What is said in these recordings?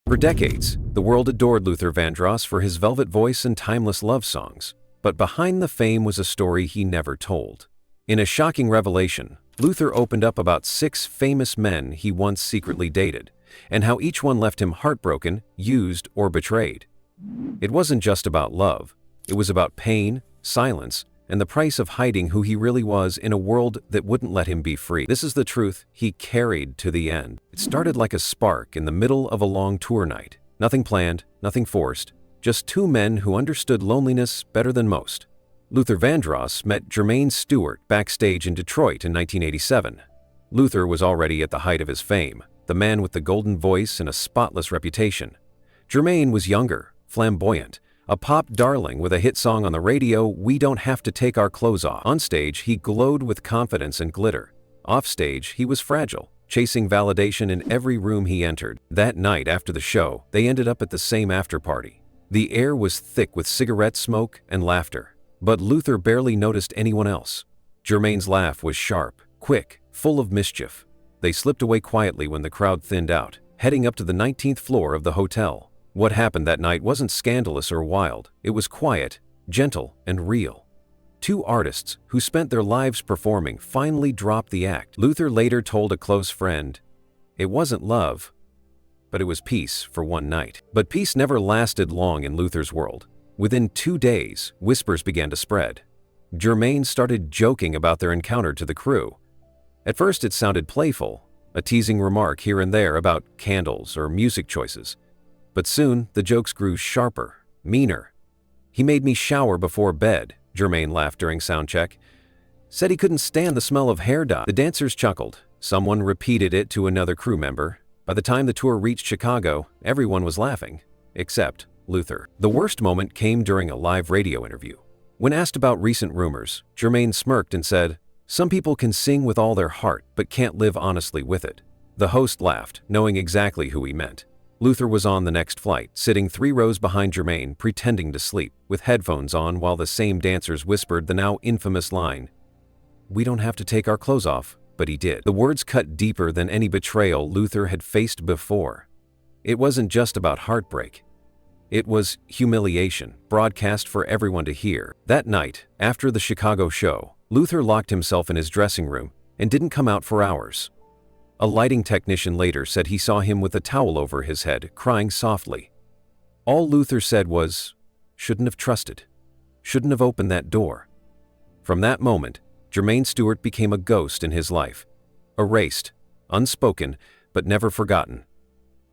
For decades, the world adored Luther Vandross for his velvet voice and timeless love songs. But behind the fame was a story he never told. In a shocking revelation, Luther opened up about 6 famous men he once secretly dated, and how each one left him heartbroken, used, or betrayed. It wasn't just about love. It was about pain, silence, and the price of hiding who he really was in a world that wouldn't let him be free. This is the truth he carried to the end. It started like a spark in the middle of a long tour night. Nothing planned, nothing forced, just 2 men who understood loneliness better than most. Luther Vandross met Germaine backstage in Detroit in 1987. Luther was already at the height of his fame, the man with the golden voice and a spotless reputation. Germaine was younger, flamboyant, a pop darling with a hit song on the radio, "We Don't Have to Take Our Clothes Off." On stage, he glowed with confidence and glitter. Off stage, he was fragile, chasing validation in every room he entered. That night after the show, they ended up at the same after-party. The air was thick with cigarette smoke and laughter, but Luther barely noticed anyone else. Germaine's laugh was sharp, quick, full of mischief. They slipped away quietly when the crowd thinned out, heading up to the 19th floor of the hotel. What happened that night wasn't scandalous or wild. It was quiet, gentle, and real. 2 artists who spent their lives performing finally dropped the act. Luther later told a close friend, "It wasn't love, but it was peace for one night." But peace never lasted long in Luther's world. Within 2 days, whispers began to spread. Germaine started joking about their encounter to the crew. At first it sounded playful, a teasing remark here and there about candles or music choices. But soon, the jokes grew sharper, meaner. "He made me shower before bed," Germaine laughed during soundcheck. "Said he couldn't stand the smell of hair dye." The dancers chuckled. Someone repeated it to another crew member. By the time the tour reached Chicago, everyone was laughing, except Luther. The worst moment came during a live radio interview. When asked about recent rumors, Germaine smirked and said, "Some people can sing with all their heart, but can't live honestly with it." The host laughed, knowing exactly who he meant. Luther was on the next flight, sitting 3 rows behind Germaine, pretending to sleep, with headphones on while the same dancers whispered the now infamous line, "We don't have to take our clothes off," but he did. The words cut deeper than any betrayal Luther had faced before. It wasn't just about heartbreak. It was humiliation, broadcast for everyone to hear. That night, after the Chicago show, Luther locked himself in his dressing room and didn't come out for hours. A lighting technician later said he saw him with a towel over his head, crying softly. All Luther said was, "Shouldn't have trusted. Shouldn't have opened that door." From that moment, Germaine became a ghost in his life. Erased, unspoken, but never forgotten.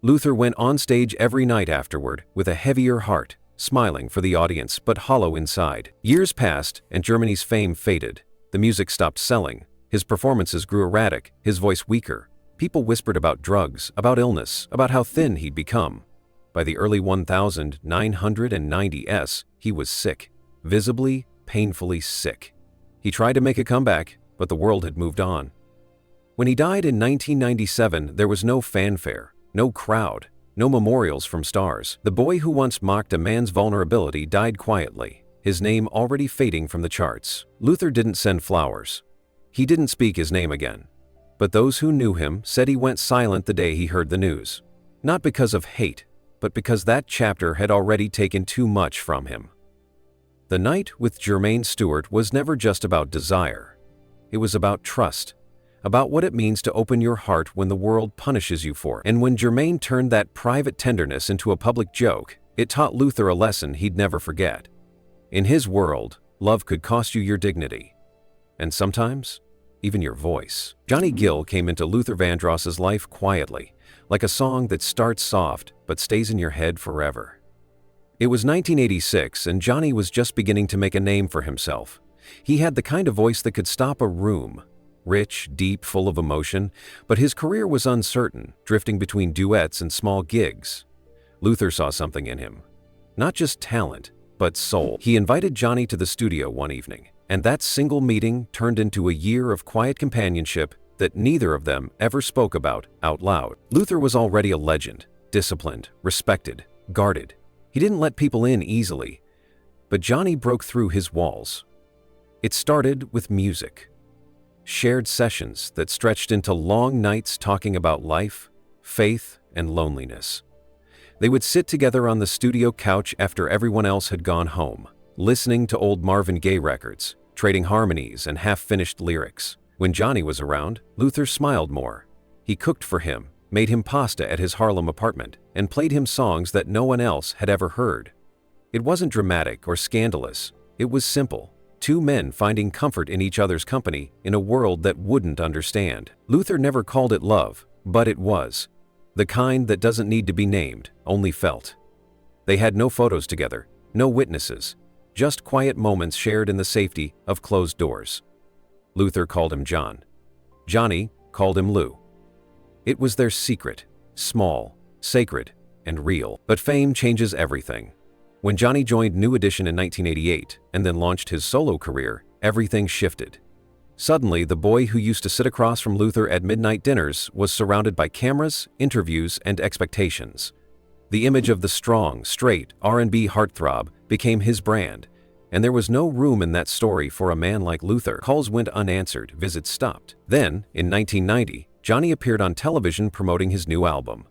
Luther went on stage every night afterward with a heavier heart, smiling for the audience but hollow inside. Years passed and Germany's fame faded. The music stopped selling. His performances grew erratic, his voice weaker. People whispered about drugs, about illness, about how thin he'd become. By the early 1990s, he was sick. Visibly, painfully sick. He tried to make a comeback, but the world had moved on. When he died in 1997, there was no fanfare, no crowd, no memorials from stars. The boy who once mocked a man's vulnerability died quietly, his name already fading from the charts. Luther didn't send flowers. He didn't speak his name again. But those who knew him said he went silent the day he heard the news. Not because of hate, but because that chapter had already taken too much from him. The night with Germaine was never just about desire. It was about trust, about what it means to open your heart when the world punishes you for it. And when Germaine turned that private tenderness into a public joke, it taught Luther a lesson he'd never forget. In his world, love could cost you your dignity. And sometimes, even your voice. Johnny Gill came into Luther Vandross's life quietly, like a song that starts soft but stays in your head forever. It was 1986 and Johnny was just beginning to make a name for himself. He had the kind of voice that could stop a room. Rich, deep, full of emotion, but his career was uncertain, drifting between duets and small gigs. Luther saw something in him. Not just talent, but soul. He invited Johnny to the studio one evening, and that single meeting turned into a year of quiet companionship that neither of them ever spoke about out loud. Luther was already a legend, disciplined, respected, guarded. He didn't let people in easily, but Johnny broke through his walls. It started with music. Shared sessions that stretched into long nights talking about life, faith, and loneliness. They would sit together on the studio couch after everyone else had gone home, listening to old Marvin Gaye records, trading harmonies and half-finished lyrics. When Johnny was around, Luther smiled more. He cooked for him, made him pasta at his Harlem apartment, and played him songs that no one else had ever heard. It wasn't dramatic or scandalous. It was simple. Two men finding comfort in each other's company in a world that wouldn't understand. Luther never called it love, but it was. The kind that doesn't need to be named, only felt. They had no photos together, no witnesses, just quiet moments shared in the safety of closed doors. Luther called him John. Johnny called him Lou. It was their secret, small, sacred, and real. But fame changes everything. When Johnny joined New Edition in 1988 and then launched his solo career, everything shifted. Suddenly, the boy who used to sit across from Luther at midnight dinners was surrounded by cameras, interviews, and expectations. The image of the strong, straight R&B heartthrob became his brand, and there was no room in that story for a man like Luther. Calls went unanswered, visits stopped. Then, in 1990, Johnny appeared on television promoting his new album.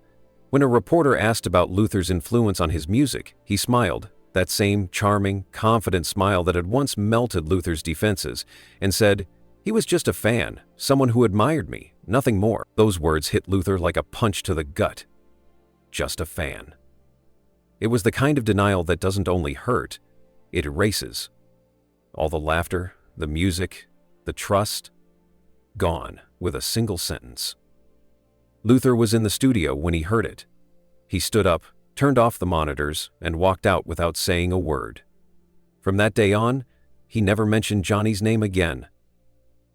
When a reporter asked about Luther's influence on his music, he smiled, that same charming, confident smile that had once melted Luther's defenses, and said, "He was just a fan, someone who admired me, nothing more." Those words hit Luther like a punch to the gut. Just a fan. It was the kind of denial that doesn't only hurt, it erases. All the laughter, the music, the trust, gone with a single sentence. Luther was in the studio when he heard it. He stood up, turned off the monitors, and walked out without saying a word. From that day on, he never mentioned Johnny's name again.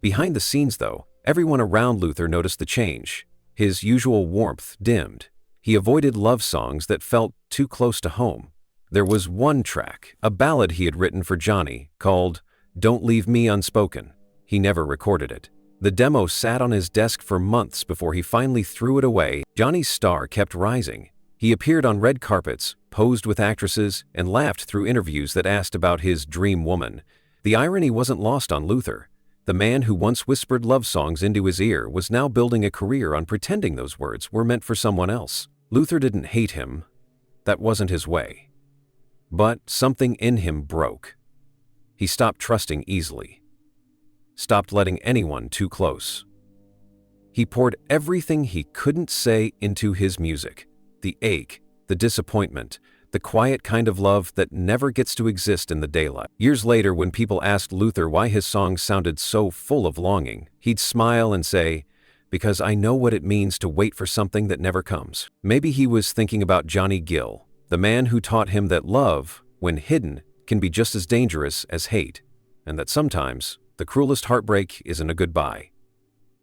Behind the scenes, though, everyone around Luther noticed the change. His usual warmth dimmed. He avoided love songs that felt too close to home. There was one track, a ballad he had written for Johnny, called "Don't Leave Me Unspoken." He never recorded it. The demo sat on his desk for months before he finally threw it away. Johnny's star kept rising. He appeared on red carpets, posed with actresses, and laughed through interviews that asked about his dream woman. The irony wasn't lost on Luther. The man who once whispered love songs into his ear was now building a career on pretending those words were meant for someone else. Luther didn't hate him. That wasn't his way. But something in him broke. He stopped trusting easily. Stopped letting anyone too close. He poured everything he couldn't say into his music. The ache, the disappointment, the quiet kind of love that never gets to exist in the daylight. Years later, when people asked Luther why his songs sounded so full of longing, he'd smile and say, "Because I know what it means to wait for something that never comes." Maybe he was thinking about Johnny Gill, the man who taught him that love, when hidden, can be just as dangerous as hate, and that sometimes the cruelest heartbreak isn't a goodbye.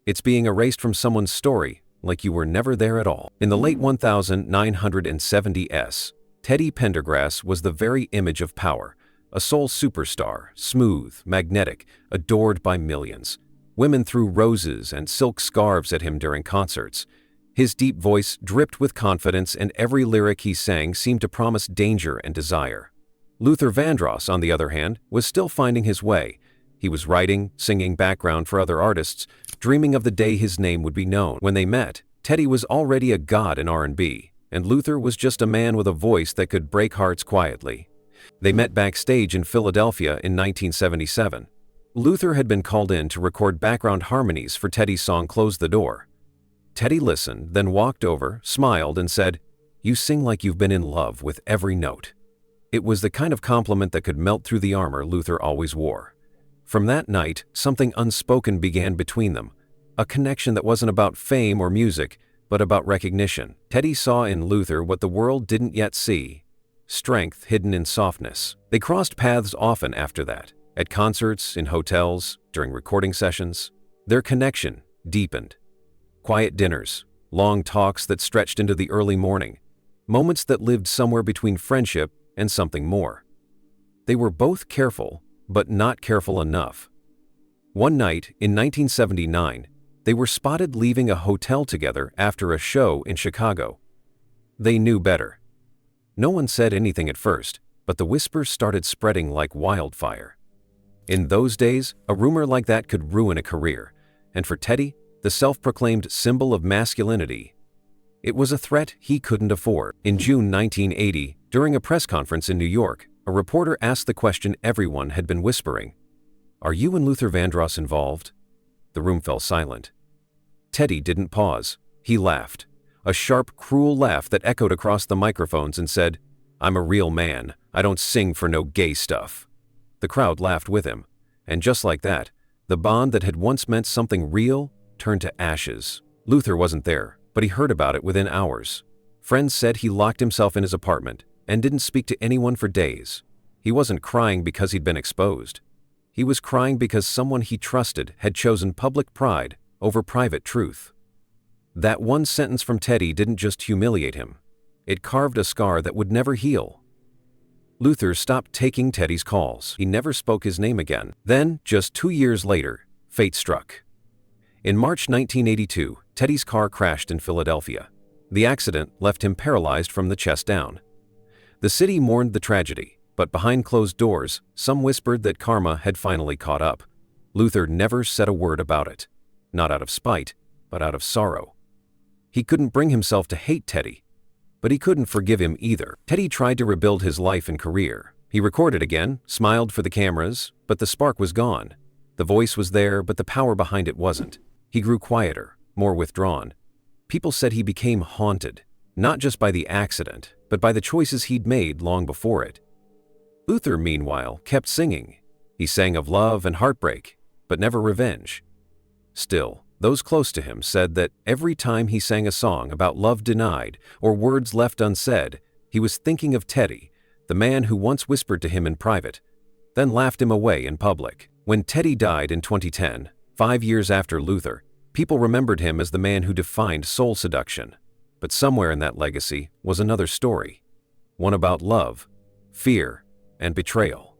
It's being erased from someone's story like you were never there at all. In the late 1970s, Teddy Pendergrass was the very image of power, a soul superstar, smooth, magnetic, adored by millions. Women threw roses and silk scarves at him during concerts. His deep voice dripped with confidence, and every lyric he sang seemed to promise danger and desire. Luther Vandross, on the other hand, was still finding his way. He was writing, singing background for other artists, dreaming of the day his name would be known. When they met, Teddy was already a god in R&B, and Luther was just a man with a voice that could break hearts quietly. They met backstage in Philadelphia in 1977. Luther had been called in to record background harmonies for Teddy's song "Close the Door." Teddy listened, then walked over, smiled, and said, "You sing like you've been in love with every note." It was the kind of compliment that could melt through the armor Luther always wore. From that night, something unspoken began between them, a connection that wasn't about fame or music, but about recognition. Teddy saw in Luther what the world didn't yet see, strength hidden in softness. They crossed paths often after that, at concerts, in hotels, during recording sessions. Their connection deepened. Quiet dinners, long talks that stretched into the early morning, moments that lived somewhere between friendship and something more. They were both careful, but not careful enough. One night, in 1979, they were spotted leaving a hotel together after a show in Chicago. They knew better. No one said anything at first, but the whispers started spreading like wildfire. In those days, a rumor like that could ruin a career, and for Teddy, the self-proclaimed symbol of masculinity, It was a threat he couldn't afford. In June 1980, during a press conference in New York, a reporter asked the question everyone had been whispering. "Are you and Luther Vandross involved?" The room fell silent. Teddy didn't pause. He laughed. A sharp, cruel laugh that echoed across the microphones and said, "I'm a real man. I don't sing for no gay stuff." The crowd laughed with him. And just like that, the bond that had once meant something real turned to ashes. Luther wasn't there, but he heard about it within hours. Friends said he locked himself in his apartment and didn't speak to anyone for days. He wasn't crying because he'd been exposed. He was crying because someone he trusted had chosen public pride over private truth. That one sentence from Teddy didn't just humiliate him. It carved a scar that would never heal. Luther stopped taking Teddy's calls. He never spoke his name again. Then, just 2 years later, fate struck. In March 1982, Teddy's car crashed in Philadelphia. The accident left him paralyzed from the chest down. The city mourned the tragedy, but behind closed doors, some whispered that karma had finally caught up. Luther never said a word about it. Not out of spite, but out of sorrow. He couldn't bring himself to hate Teddy, but he couldn't forgive him either. Teddy tried to rebuild his life and career. He recorded again, smiled for the cameras, but the spark was gone. The voice was there, but the power behind it wasn't. He grew quieter, more withdrawn. People said he became haunted, not just by the accident, but by the choices he'd made long before it. Luther, meanwhile, kept singing. He sang of love and heartbreak, but never revenge. Still, those close to him said that every time he sang a song about love denied or words left unsaid, he was thinking of Teddy, the man who once whispered to him in private, then laughed him away in public. When Teddy died in 2010, 5 years after Luther, people remembered him as the man who defined soul seduction. But somewhere in that legacy was another story. One about love, fear, and betrayal.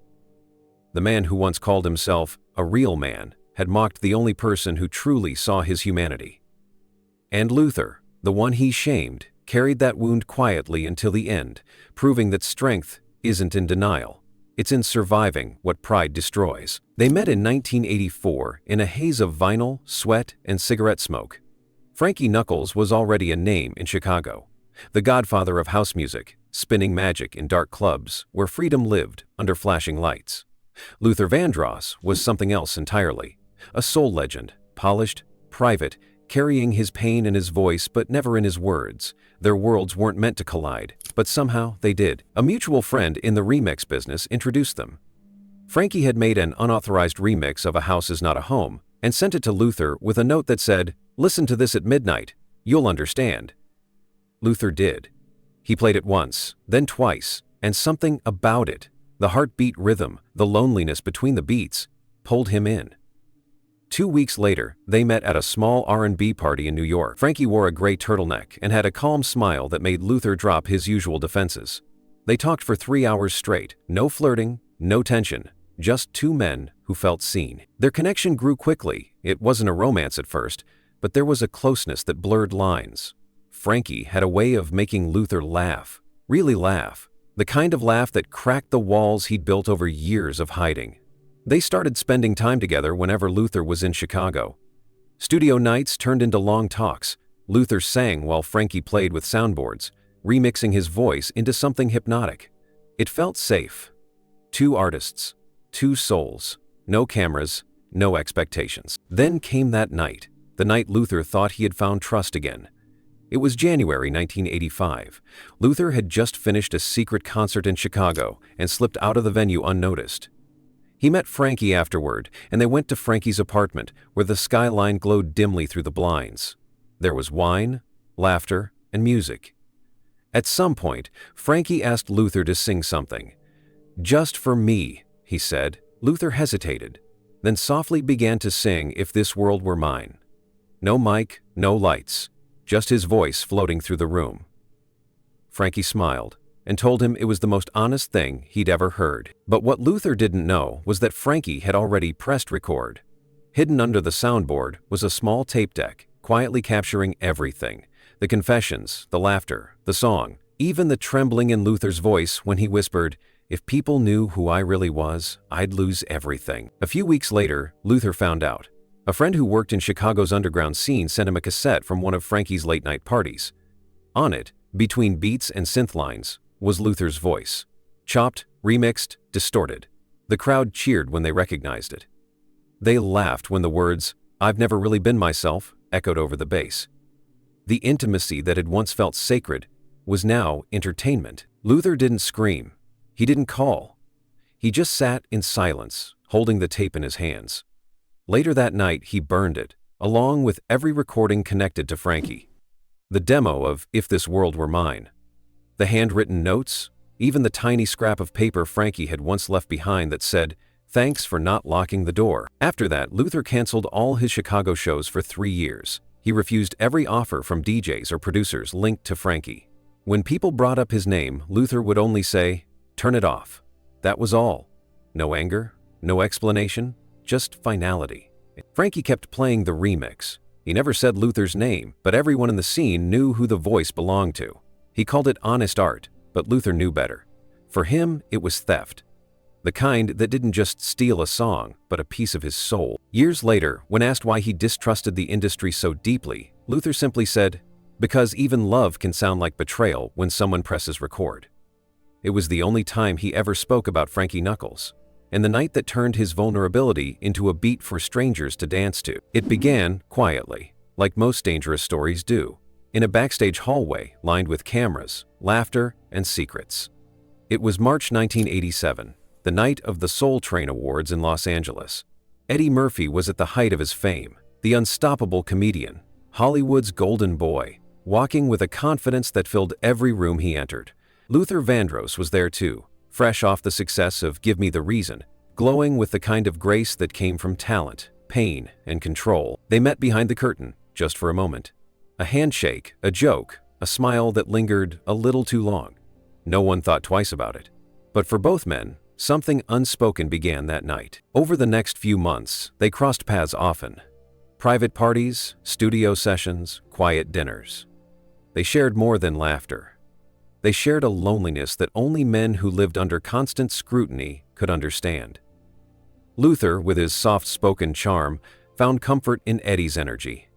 The man who once called himself a real man had mocked the only person who truly saw his humanity. And Luther, the one he shamed, carried that wound quietly until the end, proving that strength isn't in denial. It's in surviving what pride destroys. They met in 1984 in a haze of vinyl, sweat, and cigarette smoke. Frankie Knuckles was already a name in Chicago, the godfather of house music, spinning magic in dark clubs where freedom lived under flashing lights. Luther Vandross was something else entirely. A soul legend, polished, private, carrying his pain in his voice but never in his words. Their worlds weren't meant to collide, but somehow they did. A mutual friend in the remix business introduced them. Frankie had made an unauthorized remix of A House Is Not a Home and sent it to Luther with a note that said, "Listen to this at midnight, you'll understand." Luther did. He played it once, then twice, and something about it, the heartbeat rhythm, the loneliness between the beats, pulled him in. 2 weeks later, they met at a small R&B party in New York. Frankie wore a gray turtleneck and had a calm smile that made Luther drop his usual defenses. They talked for 3 hours straight, no flirting, no tension, just two men who felt seen. Their connection grew quickly. It wasn't a romance at first, but there was a closeness that blurred lines. Frankie had a way of making Luther laugh, really laugh, the kind of laugh that cracked the walls he'd built over years of hiding. They started spending time together whenever Luther was in Chicago. Studio nights turned into long talks. Luther sang while Frankie played with soundboards, remixing his voice into something hypnotic. It felt safe. Two artists, two souls, no cameras, no expectations. Then came that night, the night Luther thought he had found trust again. It was January 1985. Luther had just finished a secret concert in Chicago and slipped out of the venue unnoticed. He met Frankie afterward, and they went to Frankie's apartment, where the skyline glowed dimly through the blinds. There was wine, laughter, and music. At some point, Frankie asked Luther to sing something. "Just for me," he said. Luther hesitated, then softly began to sing If This World Were Mine. No mic, no lights, just his voice floating through the room. Frankie smiled and told him it was the most honest thing he'd ever heard. But what Luther didn't know was that Frankie had already pressed record. Hidden under the soundboard was a small tape deck, quietly capturing everything. The confessions, the laughter, the song, even the trembling in Luther's voice when he whispered, "If people knew who I really was, I'd lose everything." A few weeks later, Luther found out. A friend who worked in Chicago's underground scene sent him a cassette from one of Frankie's late-night parties. On it, between beats and synth lines, was Luther's voice. Chopped, remixed, distorted. The crowd cheered when they recognized it. They laughed when the words, "I've never really been myself," echoed over the bass. The intimacy that had once felt sacred was now entertainment. Luther didn't scream. He didn't call. He just sat in silence, holding the tape in his hands. Later that night, he burned it, along with every recording connected to Frankie. The demo of If This World Were Mine. The handwritten notes, even the tiny scrap of paper Frankie had once left behind that said, "Thanks for not locking the door." After that, Luther canceled all his Chicago shows for 3 years. He refused every offer from DJs or producers linked to Frankie. When people brought up his name, Luther would only say, "Turn it off." That was all. No anger, no explanation, just finality. Frankie kept playing the remix. He never said Luther's name, but everyone in the scene knew who the voice belonged to. He called it honest art, but Luther knew better. For him, it was theft. The kind that didn't just steal a song, but a piece of his soul. Years later, when asked why he distrusted the industry so deeply, Luther simply said, "Because even love can sound like betrayal when someone presses record." It was the only time he ever spoke about Frankie Knuckles, and the night that turned his vulnerability into a beat for strangers to dance to. It began quietly, like most dangerous stories do, in a backstage hallway lined with cameras, laughter, and secrets. It was March 1987, the night of the Soul Train Awards in Los Angeles. Eddie Murphy was at the height of his fame, the unstoppable comedian, Hollywood's golden boy, walking with a confidence that filled every room he entered. Luther Vandross was there too, fresh off the success of Give Me the Reason, glowing with the kind of grace that came from talent, pain, and control. They met behind the curtain, just for a moment. A handshake, a joke, a smile that lingered a little too long. No one thought twice about it. But for both men, something unspoken began that night. Over the next few months, they crossed paths often. Private parties, studio sessions, quiet dinners. They shared more than laughter. They shared a loneliness that only men who lived under constant scrutiny could understand. Luther, with his soft-spoken charm, found comfort in Eddie's energy.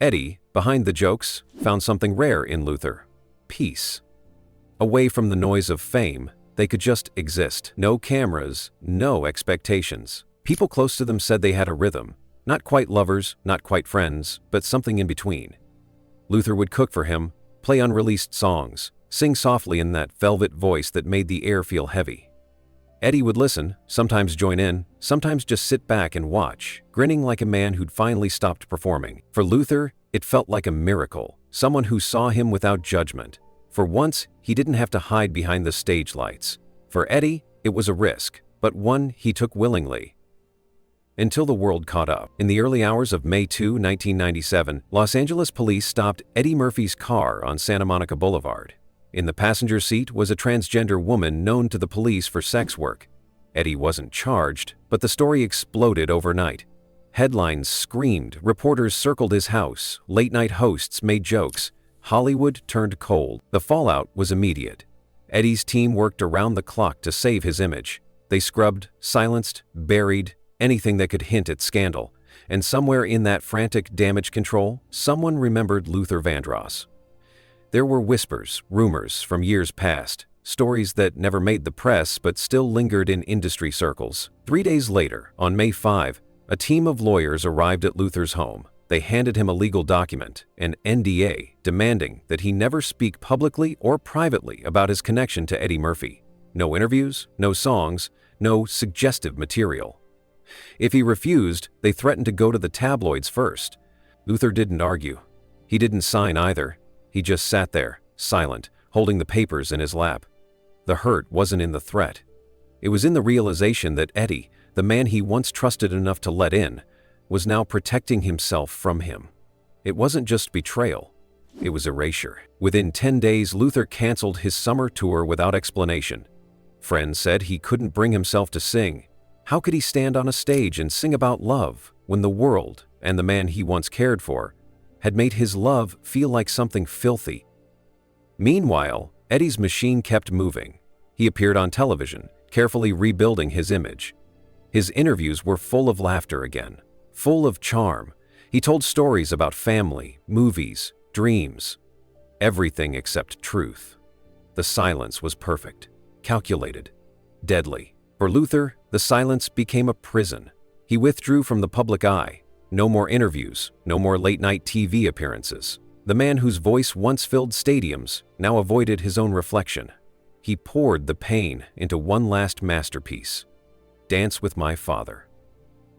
Eddie, behind the jokes, found something rare in Luther: peace. Away from the noise of fame, they could just exist. No cameras, no expectations. People close to them said they had a rhythm. Not quite lovers, not quite friends, but something in between. Luther would cook for him, play unreleased songs, sing softly in that velvet voice that made the air feel heavy. Eddie would listen, sometimes join in, sometimes just sit back and watch, grinning like a man who'd finally stopped performing. For Luther, it felt like a miracle, someone who saw him without judgment. For once, he didn't have to hide behind the stage lights. For Eddie, it was a risk, but one he took willingly. Until the world caught up. In the early hours of May 2, 1997, Los Angeles police stopped Eddie Murphy's car on Santa Monica Boulevard. In the passenger seat was a transgender woman known to the police for sex work. Eddie wasn't charged, but the story exploded overnight. Headlines screamed, reporters circled his house, late-night hosts made jokes. Hollywood turned cold. The fallout was immediate. Eddie's team worked around the clock to save his image. They scrubbed, silenced, buried, anything that could hint at scandal. And somewhere in that frantic damage control, someone remembered Luther Vandross. There were whispers, rumors from years past, stories that never made the press but still lingered in industry circles. 3 days later, on May 5, a team of lawyers arrived at Luther's home. They handed him a legal document, an NDA, demanding that he never speak publicly or privately about his connection to Eddie Murphy. No interviews, no songs, no suggestive material. If he refused, they threatened to go to the tabloids first. Luther didn't argue. He didn't sign either. He just sat there, silent, holding the papers in his lap. The hurt wasn't in the threat. It was in the realization that Eddie, the man he once trusted enough to let in, was now protecting himself from him. It wasn't just betrayal. It was erasure. Within 10 days, Luther canceled his summer tour without explanation. Friends said he couldn't bring himself to sing. How could he stand on a stage and sing about love when the world, and the man he once cared for, had made his love feel like something filthy? Meanwhile, Eddie's machine kept moving. He appeared on television, carefully rebuilding his image. His interviews were full of laughter again, full of charm. He told stories about family, movies, dreams. everything except truth. The silence was perfect, calculated, deadly. For Luther, the silence became a prison. He withdrew from the public eye. No more interviews, no more late-night TV appearances. The man whose voice once filled stadiums now avoided his own reflection. He poured the pain into one last masterpiece, Dance with My Father.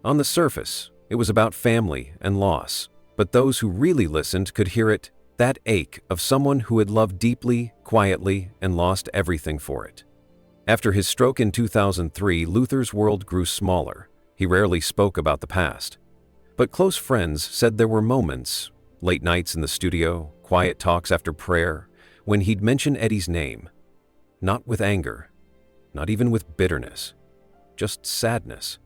On the surface, it was about family and loss, but those who really listened could hear it, that ache of someone who had loved deeply, quietly, and lost everything for it. After his stroke in 2003, Luther's world grew smaller. He rarely spoke about the past. But close friends said there were moments, late nights in the studio, quiet talks after prayer, when he'd mention Eddie's name. Not with anger, not even with bitterness, just sadness.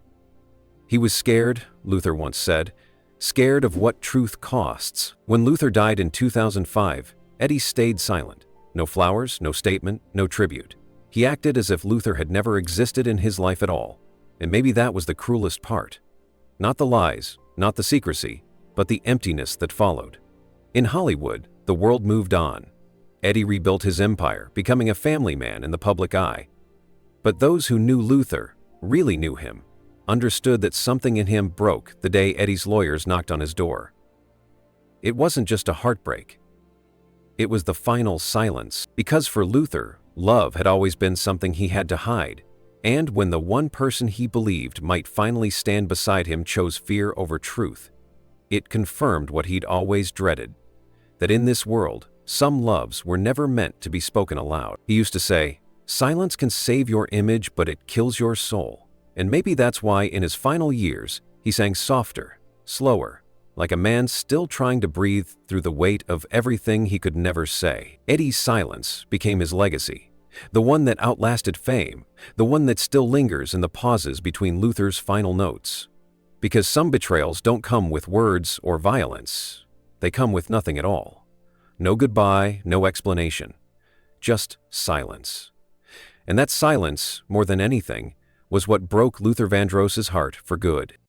He was scared, Luther once said, scared of what truth costs. When Luther died in 2005, Eddie stayed silent. No flowers, no statement, no tribute. He acted as if Luther had never existed in his life at all. And maybe that was the cruelest part. Not the lies, not the secrecy, but the emptiness that followed. In Hollywood, the world moved on. Eddie rebuilt his empire, becoming a family man in the public eye. But those who knew Luther, really knew him, understood that something in him broke the day Eddie's lawyers knocked on his door. It wasn't just a heartbreak. It was the final silence, because for Luther, love had always been something he had to hide. And when the one person he believed might finally stand beside him chose fear over truth, it confirmed what he'd always dreaded, that in this world, some loves were never meant to be spoken aloud. He used to say, "Silence can save your image, but it kills your soul." And maybe that's why in his final years, he sang softer, slower, like a man still trying to breathe through the weight of everything he could never say. Eddie's silence became his legacy, the one that outlasted fame, the one that still lingers in the pauses between Luther's final notes. Because some betrayals don't come with words or violence, they come with nothing at all. No goodbye, no explanation, just silence. And that silence, more than anything, was what broke Luther Vandross's heart for good.